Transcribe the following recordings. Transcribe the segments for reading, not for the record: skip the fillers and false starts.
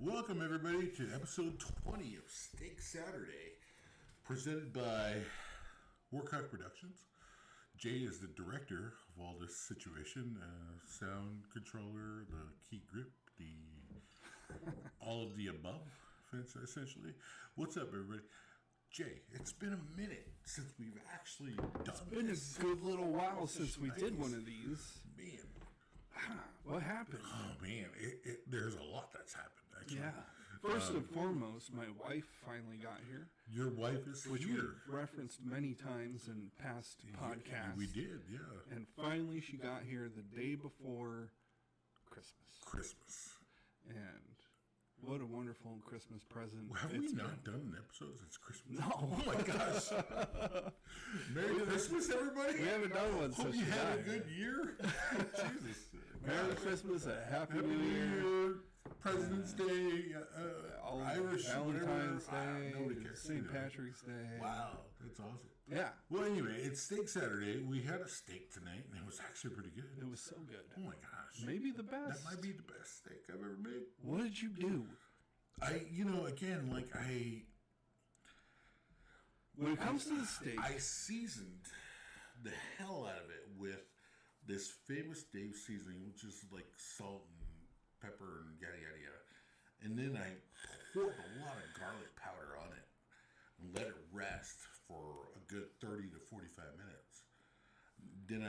Welcome, everybody, to episode 20 of Steak Saturday, presented by Warcock Productions. Jay is the director of all this situation, sound controller, the key grip, all of the above, essentially. What's up, everybody? Jay, it's been a minute since we've actually done this. It's been a good little while since we did one of these. Man. What happened? Oh, man. There's a lot that's happened, actually. Yeah. First and foremost, my wife finally got here. Your wife is which here. Which we referenced many times in past podcasts. We did, yeah. And finally she got here the day before Christmas. And what a wonderful Christmas present. Have we not done an episode since Christmas? No. Oh, my gosh. Merry Christmas, everybody. We haven't done one since Hope you had a good year. Jesus. Merry Christmas, a Happy New Year. President's Day, Irish, Valentine's Day, nobody cares. St. Patrick's Day. Wow, that's awesome. Yeah. Well, anyway, it's Steak Saturday. We had a steak tonight, and it was actually pretty good. It was so good. Oh, my gosh. Maybe the best. That might be the best steak I've ever made. What did you do? When it comes to the steak, I seasoned the hell out of it with this famous Dave seasoning, which is like salt and pepper and yada yada yada. And then I poured a lot of garlic powder on it and let it rest for a good 30 to 45 minutes. Then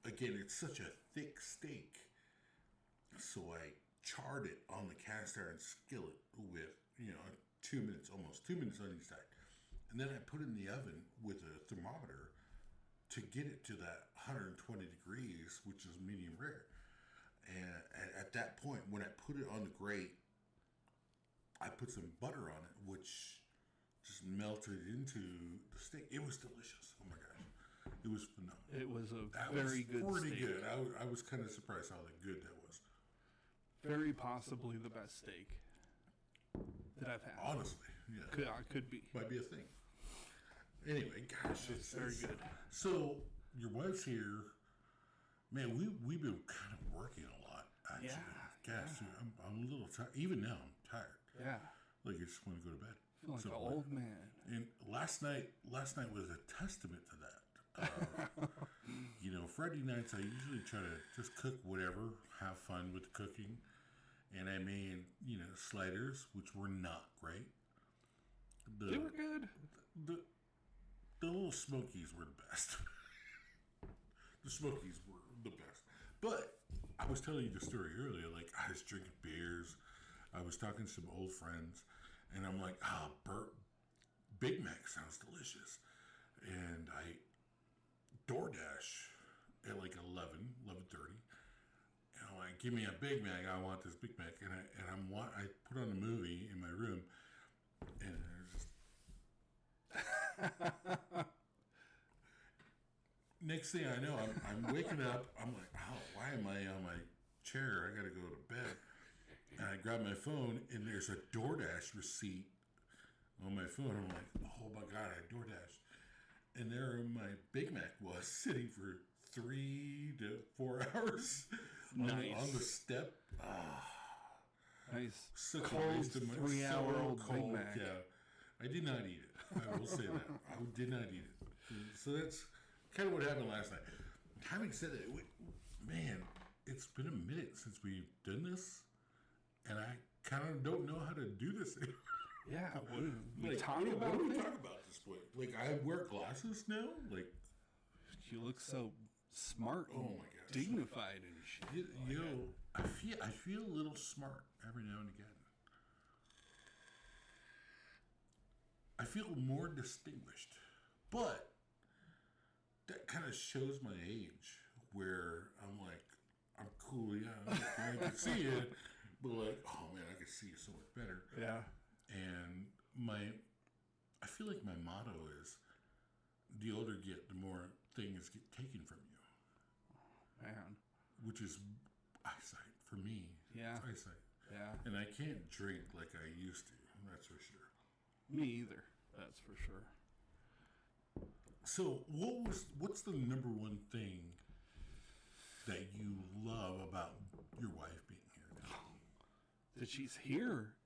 it's such a thick steak, so I charred it on the cast iron skillet with, 2 minutes, almost 2 minutes on each side. And then I put it in the oven with a thermometer to get it to that 120 degrees, which is medium rare. And at that point, when I put it on the grate, I put some butter on it, which just melted into the steak. It was delicious. Oh my gosh. It was phenomenal. It was a very good steak. Pretty good. I was kind of surprised how good that was. Very possibly the best steak that I've had. Honestly, yeah. Could be. Might be a thing. Anyway, gosh, it's very good. So, your wife's here. Man, we've been kind of working a lot, actually. Yeah. Gosh, I'm a little tired. Even now, I'm tired. Yeah. Like, I just want to go to bed. I feel like an old man. And last night was a testament to that. Friday nights, I usually try to just cook whatever, have fun with the cooking. And I made, sliders, which were not great. They were good. The little Smokies were the best. The Smokies were the best. But I was telling you the story earlier. Like, I was drinking beers. I was talking to some old friends. And I'm like, Big Mac sounds delicious. And I DoorDash at like 11:30. And I'm like, give me a Big Mac. I want this Big Mac. And I put on a movie in my room. And there's just... Next thing I know, I'm waking up. I'm like, why am I on my chair? I got to go to bed. And I grab my phone, and there's a DoorDash receipt on my phone. I'm like, oh my God, I DoorDashed. And there my Big Mac was sitting for 3 to 4 hours on the step. Nice. Such cold 3-hour-old Big Mac. Yeah. I did not eat it. I will say that. I did not eat it. So that's kind of what happened last night. Having said that, man, it's been a minute since we've done this, and I kind of don't know how to do this anymore. Yeah, what do we talk about at this point? Like, I wear glasses now? Like, you look so smart and oh my gosh, dignified and shit. I feel a little smart every now and again. I feel more distinguished. But that kind of shows my age, where I'm like, I'm cool, yeah, I can see it, but like, oh man, I can see it so much better. Yeah. And I feel like my motto is, the older you get, the more things get taken from you. Man. Which is eyesight for me. Yeah. It's eyesight. Yeah. And I can't drink like I used to, that's for sure. Me either, that's for sure. So what's the number one thing that you love about your wife being here now? that she's here.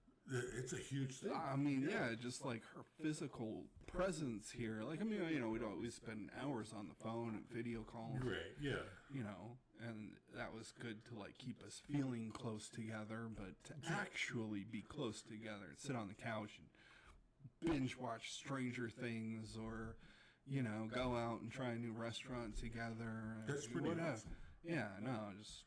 It's a huge thing. I mean, yeah, just like her physical presence here. Like, I mean, you know, we'd always spend hours on the phone and video calls. Right, yeah. You know, and that was good to like keep us feeling close together, but to actually be close together and sit on the couch and binge watch Stranger Things or, you know, go out and try a new restaurant together. That's pretty awesome. Yeah, no, it's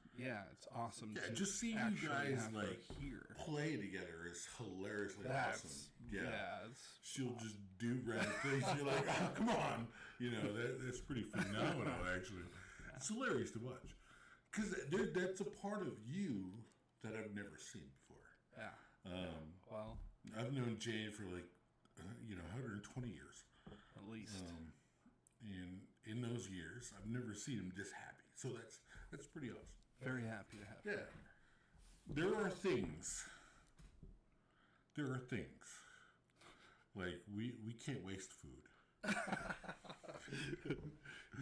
awesome. Yeah, to just seeing you actually guys have her like here. play together is hilariously awesome. Yeah, she'll just do random things. You're like, oh, come on, you know that's pretty phenomenal. Actually, it's hilarious to watch because that's a part of you that I've never seen before. Yeah. Well, I've known Jane for like 120 years at least. And in those years, I've never seen him this happy. So that's pretty awesome. Very happy to have you. Yeah. There are things like we can't waste food.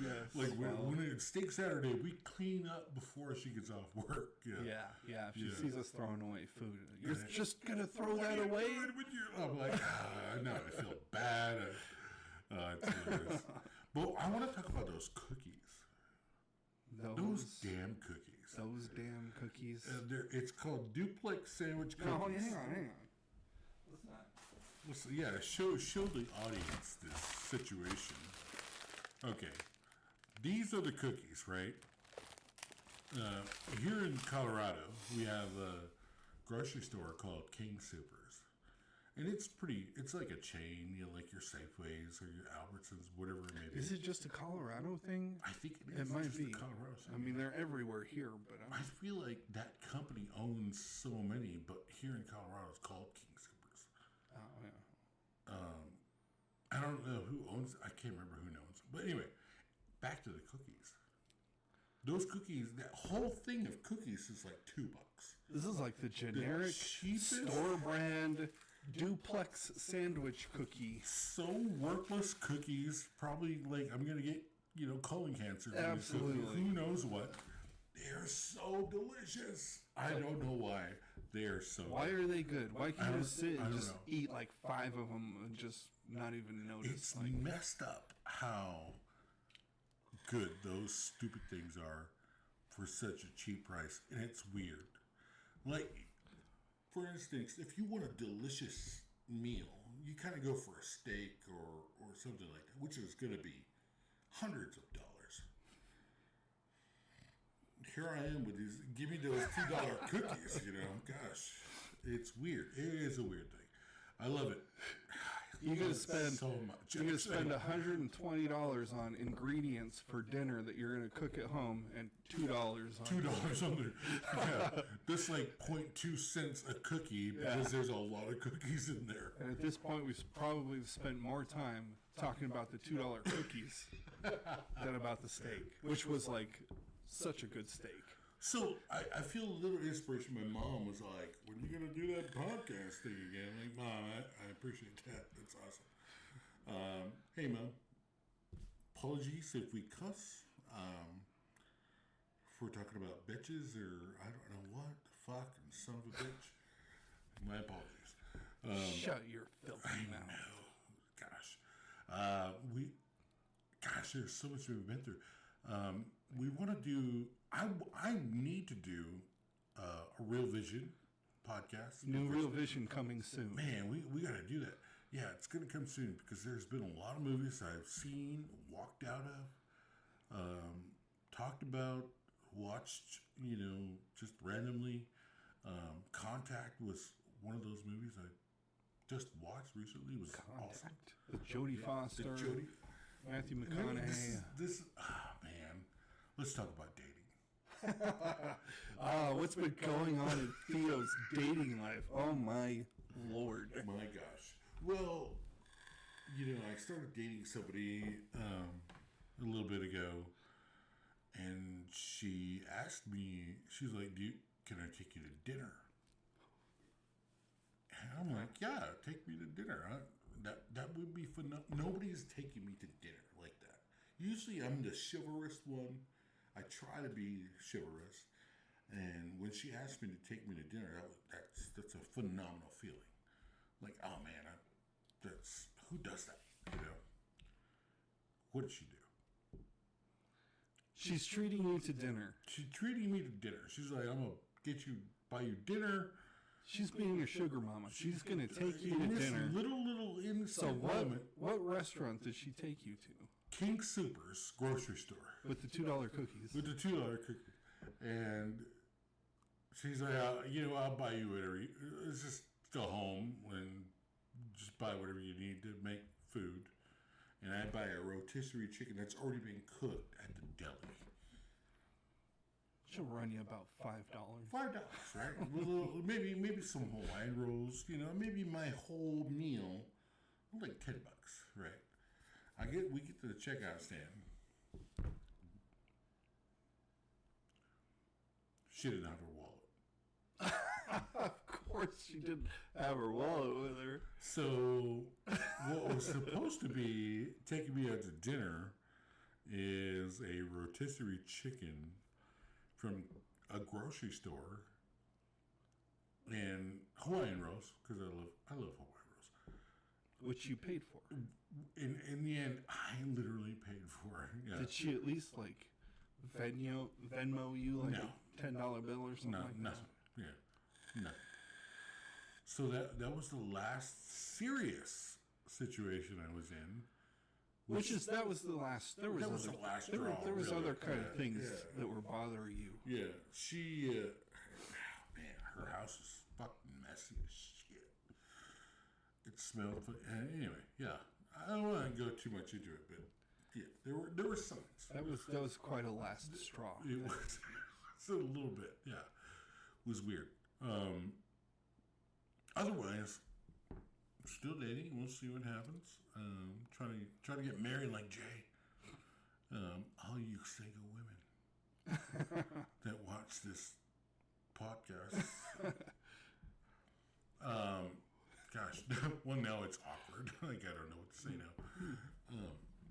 Yes. Like when it's Steak Saturday, we clean up before she gets off work. Yeah. If she sees us throwing away food, you're just gonna throw that away. I'm like, no, I feel bad. But I want to talk about those cookies. Those damn cookies. Those damn cookies. It's called duplex sandwich cookies. No, hang on. Listen, yeah, show the audience this situation. Okay, these are the cookies, right? Here in Colorado, we have a grocery store called King Soopers. And it's like a chain, like your Safeways or your Albertsons, whatever it may be. Is it just a Colorado thing? I think it is. It might just be. A Colorado thing. I mean, they're everywhere here, but I feel like that company owns so many, but here in Colorado it's called King Soopers. Oh, yeah. I don't know who owns it. I can't remember who owns it. But anyway, back to the cookies. Those cookies, that whole thing of cookies is like $2. This is like the generic store brand duplex sandwich cookie. So worthless cookies. Probably like I'm gonna get colon cancer. Absolutely. Who knows what? They're so delicious. I don't know why they're so. Why are they good? Why can't you just sit and just know. eat like 5 of them and just not even notice? It's messed up how good those stupid things are for such a cheap price, and it's weird. Like, for instance, if you want a delicious meal, you kind of go for a steak or something like that, which is going to be hundreds of dollars. Here I am with these, give me those $2 cookies, gosh, it's weird. It is a weird thing. I love it. You're gonna spend so much. You're gonna spend $120 on ingredients for dinner that you're gonna cook at home, and $2 on there. Yeah, that's like 0.2 cents a cookie because there's a lot of cookies in there. And at this point, we've probably spent more time talking about the $2 cookies than about the steak, which was like such a good steak. So I feel a little inspiration. My mom was like, "When are you gonna do that podcast thing again?" I'm like, Mom, I appreciate that. That's awesome. Hey, Mom. Apologies if we cuss. If we're talking about bitches or I don't know what the fuck and son of a bitch. My apologies. Shut your filthy mouth. Gosh, there's so much we've been through. We want to do. I need to do a Real Vision podcast. New Real Vision coming soon. Man, we got to do that. Yeah, it's going to come soon because there's been a lot of movies I've seen, walked out of, talked about, watched, just randomly. Contact was one of those movies I just watched recently. It was awesome. With Jodie Foster, Matthew McConaughey. This man, let's talk about dating. What's been going on in Theo's dating life? Oh my Lord. My gosh. Well, I started dating somebody a little bit ago, and she asked me, she's like, can I take you to dinner? And I'm like, yeah, take me to dinner. That would be fun. Nobody's taking me to dinner like that. Usually I'm the chivalrous one. I try to be chivalrous. And when she asked me to take me to dinner, that's a phenomenal feeling. Like, oh man, that's who does that? You know, what did she do? She's treating you to dinner. She's treating me to dinner. She's like, I'm gonna buy you dinner. She's being a sugar mama. She's gonna take you to in this dinner. Little inside So moment, what restaurant did she take you to? King Soopers grocery store With the $2 cookies. with the $2 cookie, and she's like, I'll buy you whatever. Let's just go home and just buy whatever you need to make food. And I buy a rotisserie chicken that's already been cooked at the deli. She'll run you about $5. $5, right? With a little, maybe some Hawaiian rolls. Maybe my whole meal, like $10, right? We get to the checkout stand. She didn't have her wallet. Of course she didn't have her wallet with her. So what was supposed to be taking me out to dinner is a rotisserie chicken from a grocery store and Hawaiian rolls, because I love Hawaiian rolls, Which you paid for. in the end I literally paid for it. Yeah. Did she at least like Venmo you like No. a $10 bill or something like No. that? Yeah. No. So that was the last serious situation I was in. That was the last. There was That was other, the last there, straw, there was really. other kind of Yeah, things yeah. that were bothering you. Yeah, she, man, her house is fucking messy as shit. It smelled, anyway, yeah. I don't want to go too much into it, but yeah, there were signs. That was quite a last straw. It was, it's a little bit, yeah. It was weird. Otherwise, still dating. We'll see what happens. Trying to get married like Jay. All you single women that watch this podcast. Gosh, well now it's awkward. Like I don't know what to say now.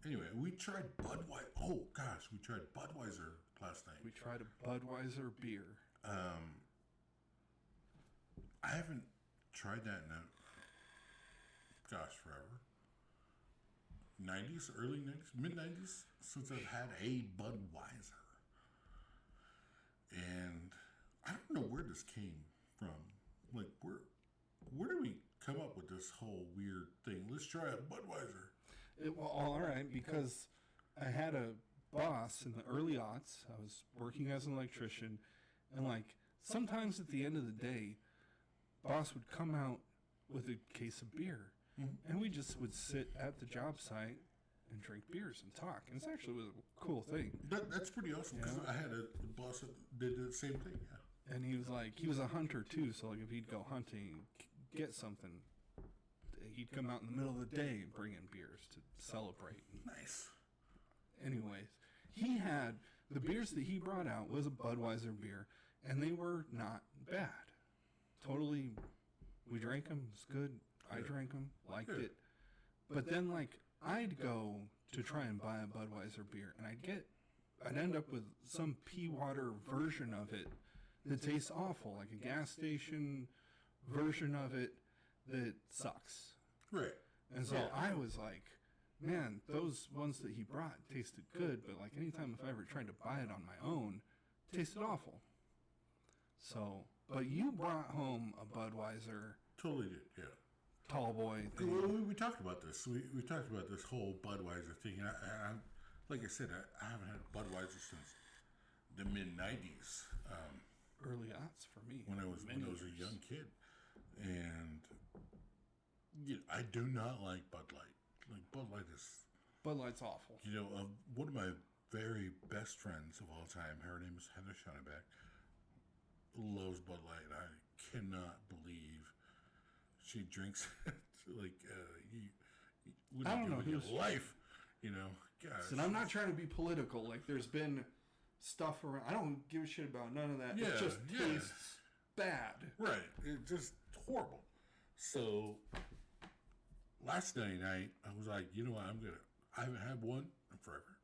Anyway, we tried Budweiser. Oh gosh, we tried Budweiser last night. We tried a Budweiser beer. I haven't tried that in forever. 90s, early 90s, mid 90s since I've had a Budweiser. And I don't know where this came from. Like where did we come up with this whole weird thing? Let's try a Budweiser. Well, all right, because I had a boss in the early aughts. I was working as an electrician, and like sometimes at the end of the day, boss would come out with a case of beer, and we just would sit at the job site and drink beers and talk. And it's actually was a cool thing. That's pretty awesome because I had a boss that did the same thing. Yeah. And he was a hunter too, so like if he'd go hunting, get something, he'd come out in the middle of the day and bring in beers to celebrate. Nice. Anyways, he had the beers that he brought out was a Budweiser beer, and they were not bad. Totally, we drank them. It's good. I drank them, liked it. But then like I'd go to try and buy a Budweiser beer, and I'd end up with some pea water version of it that tastes awful, like a gas station version of it that sucks. Right. And so I was like, man, those ones that he brought tasted good, but like anytime if I ever tried to buy it on my own, it tasted awful. So, but you brought home a Budweiser Totally did, yeah. tall boy thing. Well, we talked about this. We talked about this whole Budweiser thing. And I like I said, I haven't had Budweiser since the mid '90s. Early aughts for me. When I was a young kid, and I do not like Bud Light. Like Bud Light is. Bud Light's awful. One of my very best friends of all time. Her name is Heather Schonebeck. Loves Bud Light. I cannot believe she drinks it. Like what I don't know. with your life. Gosh. And I'm not trying to be political. Like there's been stuff around. I don't give a shit about none of that. Yeah, it just yeah. tastes bad. Right. It's just horrible. So last night I was like, you know what, I haven't had one in forever.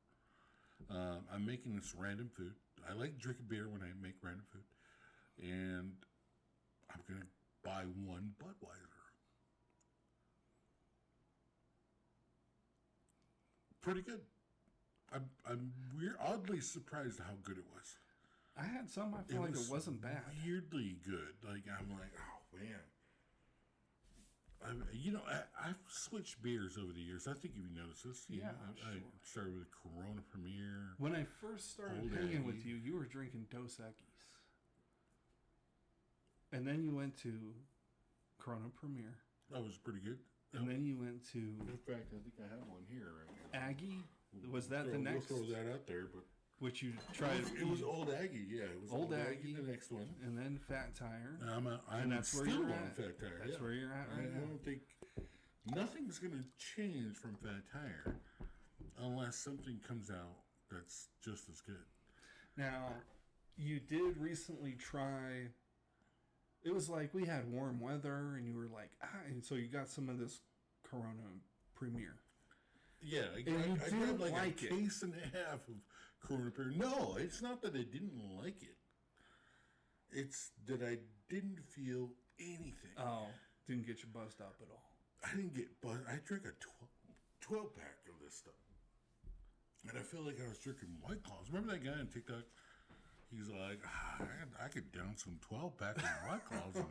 I'm making this random food. I like drinking beer when I make random food. and I'm gonna buy one Budweiser. Pretty good. I'm weird, oddly surprised how good it was. I had some. I feel like it wasn't bad. Weirdly good. Like I'm like, oh man. I've switched beers over the years. I think you've noticed this. Yeah, I sure. started with Corona Premier. When I first started Old hanging Aggie. with you, you were drinking Dos Equis. And then you went to Corona Premier. That was pretty good. And then you went to In fact, I think I have one here right now. Aggie. Was that the next? We'll throw that out there, but Which you tried. it was Old Aggie. Yeah, it was Old Aggie. The next one. And then Fat Tire. I'm that's where still you're on at. Fat Tire. That's yeah. where you're at right I now. don't think nothing's going to change from Fat Tire unless something comes out that's just as good. Now, you did recently try. It was like we had warm weather, and you were like, and so you got some of this Corona Premier. Yeah, I you grabbed didn't like like a it. case and a half of Corona Premier. No, it's not that I didn't like it. It's that I didn't feel anything. Oh, didn't get you buzzed up at all. I didn't get buzzed. I drank a 12 pack of this stuff. And I feel like I was drinking White Claws. Remember that guy on TikTok? He's like, I could down some 12 packs of White Claws.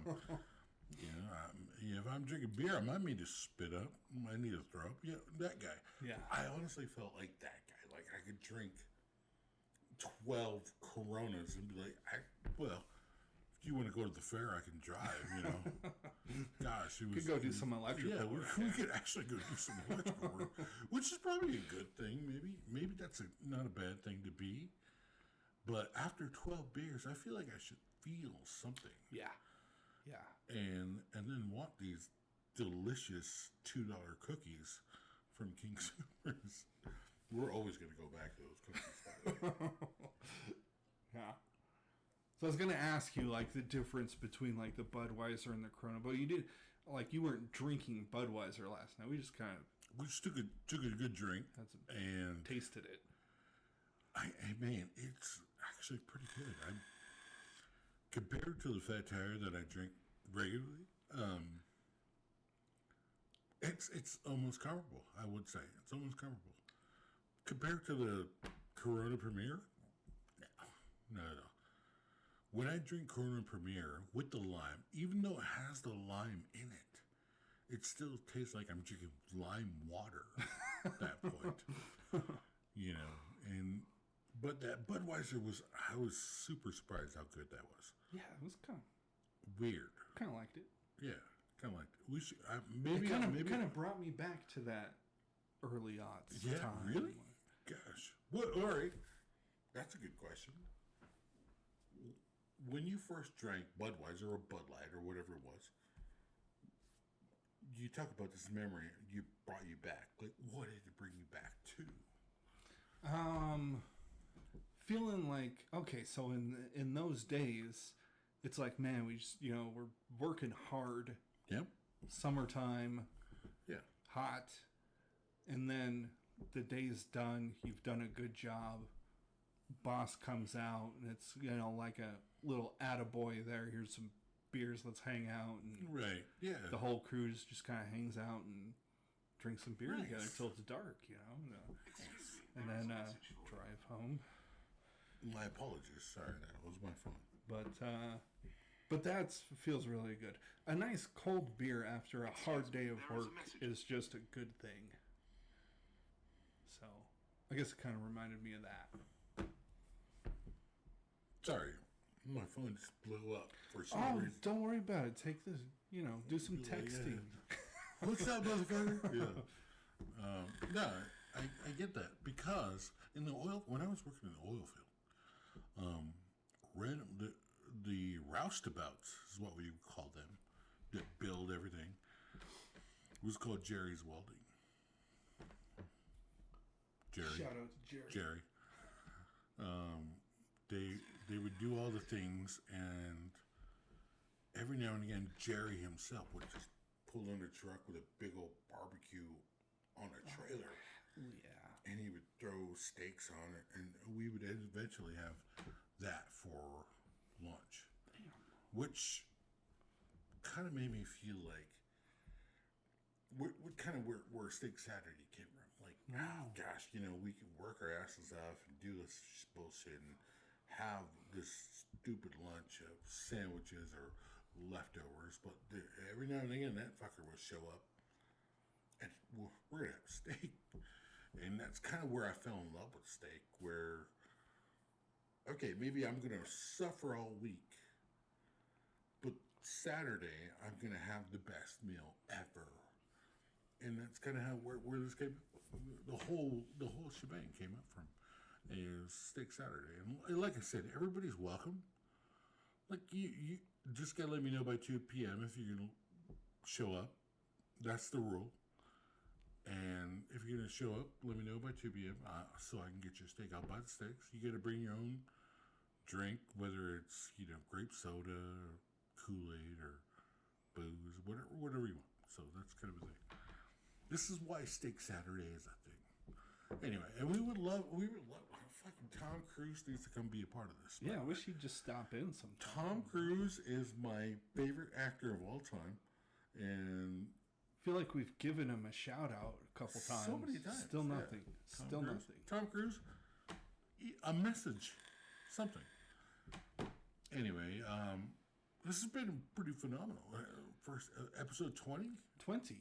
And, if I'm drinking beer, I might need to spit up. I need to throw up. Yeah, that guy. Yeah. I honestly felt like that guy. Like I could drink 12 Coronas and be like, if you want to go to the fair, I can drive, Gosh, it was... Could go do some electrical Yeah, work. we could actually go do some electrical work, which is probably a good thing. Maybe that's not a bad thing to be. But after 12 beers, I feel like I should feel something. Yeah. Yeah. And then want these delicious $2 cookies from King Soopers. We're always going to go back to those cookies. Yeah. So I was gonna ask you like the difference between like the Budweiser and the Corona, but you did you weren't drinking Budweiser last night. We just kind of We just took a good drink and tasted it. Man, it's actually pretty good. Compared to the Fat Tire that I drink regularly, it's almost comparable. I would say it's almost comparable compared to the Corona Premier. No. When I drink Corona Premier with the lime, even though it has the lime in it, it still tastes like I'm drinking lime water at that point. But that Budweiser I was super surprised how good that was. Yeah, it was kind of Weird. kind of liked it. Yeah, kind of liked it. We should It kind of brought me back to that early odds Yeah, time. really? Gosh. All right. That's a good question. When you first drank Budweiser or Bud Light or whatever it was, you talk about this memory. You brought you back. Like, what did it bring you back to? Feeling like okay, so in those days, it's like man, we just we're working hard. Yep. Summertime. Yeah. Hot, and then the day's done. You've done a good job. Boss comes out, and it's like a little attaboy there. Here's some beers. Let's hang out. And Right. Yeah. the whole cruise just kind of hangs out and drinks some beer Nice. together till it's dark, and then drive home. My apologies. Sorry, that was my phone. But that feels really good. A nice cold beer after a hard day of work is just a good thing. So, I guess it kind of reminded me of that. Sorry. My phone just blew up for some reason. Don't worry about it. Take this, do some Be like, texting. What's up, motherfucker? Yeah. No, I get that because when I was working in the oil field, the roustabouts is what we call them that build everything. It was called Jerry's Welding. Jerry. Shout out to Jerry. Jerry. They would do all the things, and every now and again, Jerry himself would just pull in a truck with a big old barbecue on a trailer. Yeah. And he would throw steaks on it, and we would eventually have that for lunch. Damn. which kind of made me feel like what kind of where Steak Saturday came from. Like, oh gosh, you know, we can work our asses off and do this bullshit and have this stupid lunch of sandwiches or leftovers, but every now and again that fucker will show up and we're gonna have steak. And that's kind of where I fell in love with steak, where, okay, maybe I'm gonna suffer all week, but Saturday I'm gonna have the best meal ever. And that's kind of how where this came, the whole shebang came up from, is Steak Saturday. And like I said, everybody's welcome. Like you just gotta let me know by 2 p.m. if you're gonna show up. That's the rule. And if you're gonna show up, let me know by 2 p.m. So I can get your steak. I'll buy the steaks. You gotta bring your own drink, whether it's grape soda, or Kool-Aid, or booze, whatever you want. So that's kind of a thing. This is why Steak Saturday is a thing. Anyway, and we would love, fucking Tom Cruise needs to come be a part of this. Yeah, I wish he'd just stop in sometime. Tom Cruise is my favorite actor of all time, and I feel like we've given him a shout out a couple times. So many times. Still nothing. Yeah. Still nothing. Tom Cruise, a message, something. Anyway, this has been pretty phenomenal. First episode 20? 20.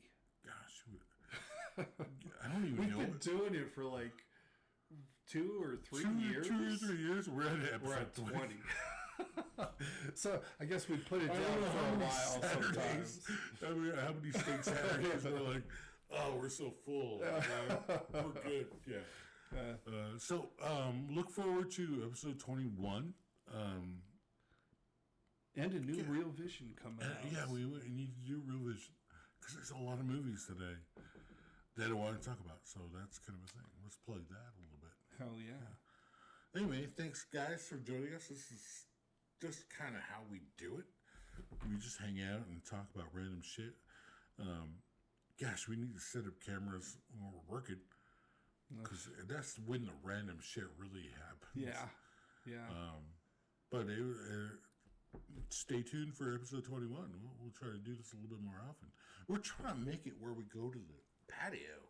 Gosh, I don't even know. We've been doing it for like 2 or 3 years. 2 or 3 years. We're at episode 20. So I guess we put it down for a while sometimes. I mean, how many Steak Saturdays we're like, oh, we're so full. We're good. Yeah. So look forward to episode 21. And a new Real Vision coming out. Yeah, we need to do Real Vision. Because there's a lot of movies today that I want to talk about. So that's kind of a thing. Let's plug that a little bit. Hell yeah. Anyway, thanks guys for joining us. This is just kind of how we do it. We just hang out and talk about random shit. Gosh, we need to set up cameras when we're working. Because that's when the random shit really happens. Yeah. Yeah. But stay tuned for episode 21. We'll try to do this a little bit more often. We're trying to make it where we go to the patio.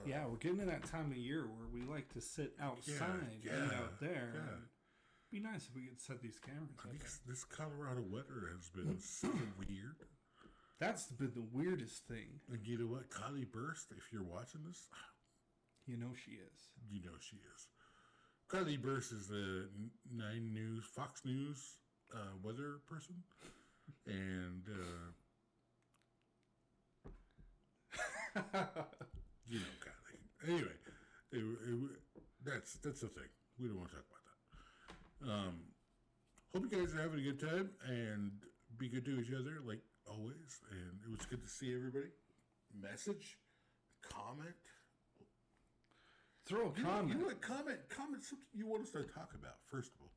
Yeah, we're getting to that time of year where we like to sit outside and out there. Yeah. It'd be nice if we could set these cameras up. This Colorado weather has been so weird. That's been the weirdest thing. And you know what? Kylie Burst, if you're watching this, you know she is. You know she is. Kylie Burst is the 9 News, Fox News weather person. And, you know Kylie. Anyway, that's the thing. We don't want to talk about that. Hope you guys are having a good time and be good to each other like always. And it was good to see everybody. Message, comment. Throw a comment. You know what? Comment something you want us to talk about, first of all.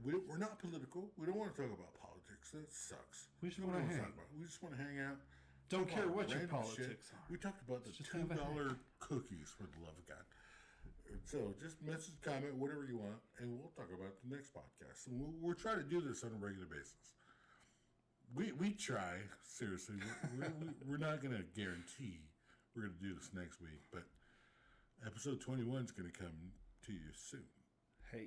We're not political. We don't want to talk about politics. That sucks. We just want to hang. We just want to hang out. Don't care what your politics are. We talked about the $2 cookies, for the love of God. So just message, comment, whatever you want, and we'll talk about the next podcast. And we'll try to do this on a regular basis. We try, seriously. We're not going to guarantee we're going to do this next week, but episode 21 is going to come to you soon. Hey.